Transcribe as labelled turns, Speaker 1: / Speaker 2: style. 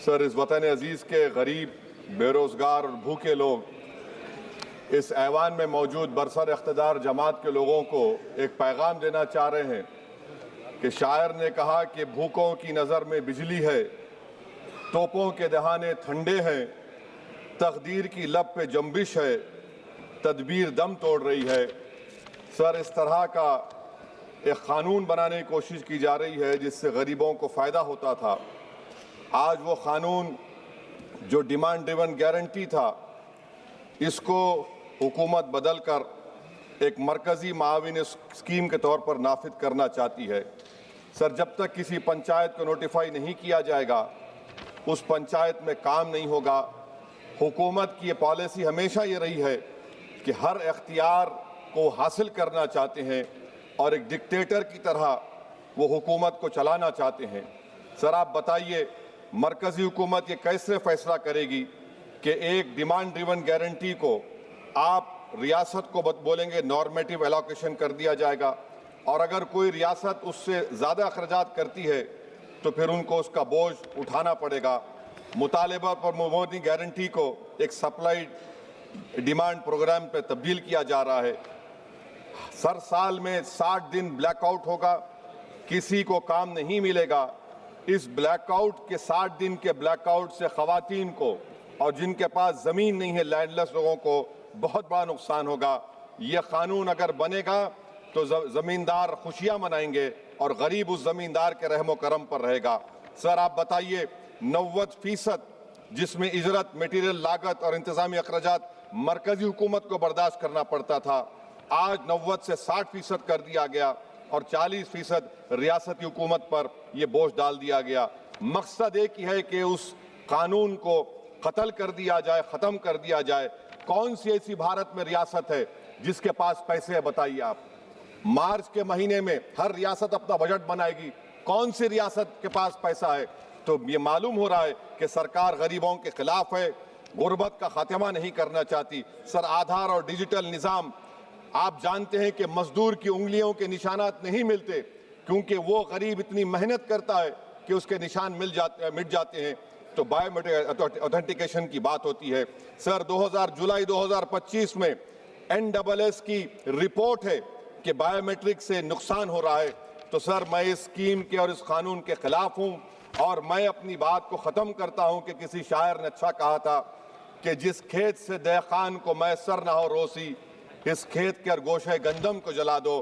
Speaker 1: سر، اس وطن عزیز کے غریب، بے روزگار اور بھوکے لوگ اس ایوان میں موجود برسر اقتدار جماعت کے لوگوں کو ایک پیغام دینا چاہ رہے ہیں کہ شاعر نے کہا کہ بھوکوں کی نظر میں بجلی ہے، توپوں کے دہانے ٹھنڈے ہیں، تقدیر کی لب پہ جنبش ہے، تدبیر دم توڑ رہی ہے۔ سر، اس طرح کا ایک قانون بنانے کی کوشش کی جا رہی ہے جس سے غریبوں کو فائدہ ہوتا تھا۔ آج وہ قانون جو ڈیمانڈ ڈریون گارنٹی تھا، اس کو حکومت بدل کر ایک مرکزی معاون اسکیم کے طور پر نافذ کرنا چاہتی ہے۔ سر، جب تک کسی پنچایت کو نوٹیفائی نہیں کیا جائے گا، اس پنچایت میں کام نہیں ہوگا۔ حکومت کی یہ پالیسی ہمیشہ یہ رہی ہے کہ ہر اختیار کو حاصل کرنا چاہتے ہیں اور ایک ڈکٹیٹر کی طرح وہ حکومت کو چلانا چاہتے ہیں۔ سر، آپ بتائیے مرکزی حکومت یہ کیسے فیصلہ کرے گی کہ ایک ڈیمانڈ ڈریون گارنٹی کو آپ ریاست کو بولیں گے نارمیٹیو ایلوکیشن کر دیا جائے گا، اور اگر کوئی ریاست اس سے زیادہ اخراجات کرتی ہے تو پھر ان کو اس کا بوجھ اٹھانا پڑے گا۔ مطالبہ پر مبنی گارنٹی کو ایک سپلائی ڈیمانڈ پروگرام پہ تبدیل کیا جا رہا ہے۔ سر، سال میں 60 دن بلیک آؤٹ ہوگا، کسی کو کام نہیں ملے گا۔ اس بلیک آؤٹ کے 60 دن کے بلیک آؤٹ سے خواتین کو اور جن کے پاس زمین نہیں ہے، لینڈ لیس لوگوں کو بہت بڑا نقصان ہوگا۔ یہ قانون اگر بنے گا تو زمیندار خوشیاں منائیں گے اور غریب اس زمیندار کے رحم و کرم پر رہے گا۔ سر، آپ بتائیے 90% جس میں اجرت، میٹیریل لاگت اور انتظامی اخراجات مرکزی حکومت کو برداشت کرنا پڑتا تھا، آج 90 سے 60% کر دیا گیا اور 40% ریاستی حکومت پر یہ بوجھ ڈال دیا گیا۔ مقصد ایک ہی ہے کہ اس قانون کو قتل کر دیا جائے، ختم کر دیا جائے۔ کون سی ایسی بھارت میں ریاست ہے جس کے پاس پیسے ہے؟ بتائیے آپ۔ مارچ کے مہینے میں ہر ریاست اپنا بجٹ بنائے گی، کون سی ریاست کے پاس پیسہ ہے؟ تو یہ معلوم ہو رہا ہے کہ سرکار غریبوں کے خلاف ہے، غربت کا خاتمہ نہیں کرنا چاہتی۔ سر، آدھار اور ڈیجیٹل نظام، آپ جانتے ہیں کہ مزدور کی انگلیوں کے نشانات نہیں ملتے کیونکہ وہ غریب اتنی محنت کرتا ہے کہ اس کے نشان مٹ جاتے ہیں، تو بائیو میٹرک اوتھینٹیکیشن کی بات ہوتی ہے۔ سر، جولائی 2025 میں NSS کی رپورٹ ہے کہ بائیو میٹرک سے نقصان ہو رہا ہے۔ تو سر، میں اس اسکیم کے اور اس قانون کے خلاف ہوں، اور میں اپنی بات کو ختم کرتا ہوں کہ کسی شاعر نے اچھا کہا تھا کہ جس کھیت سے دہقان کو میسر نہ ہو روسی، اس کھیت کے گوشے گندم کو جلا دو۔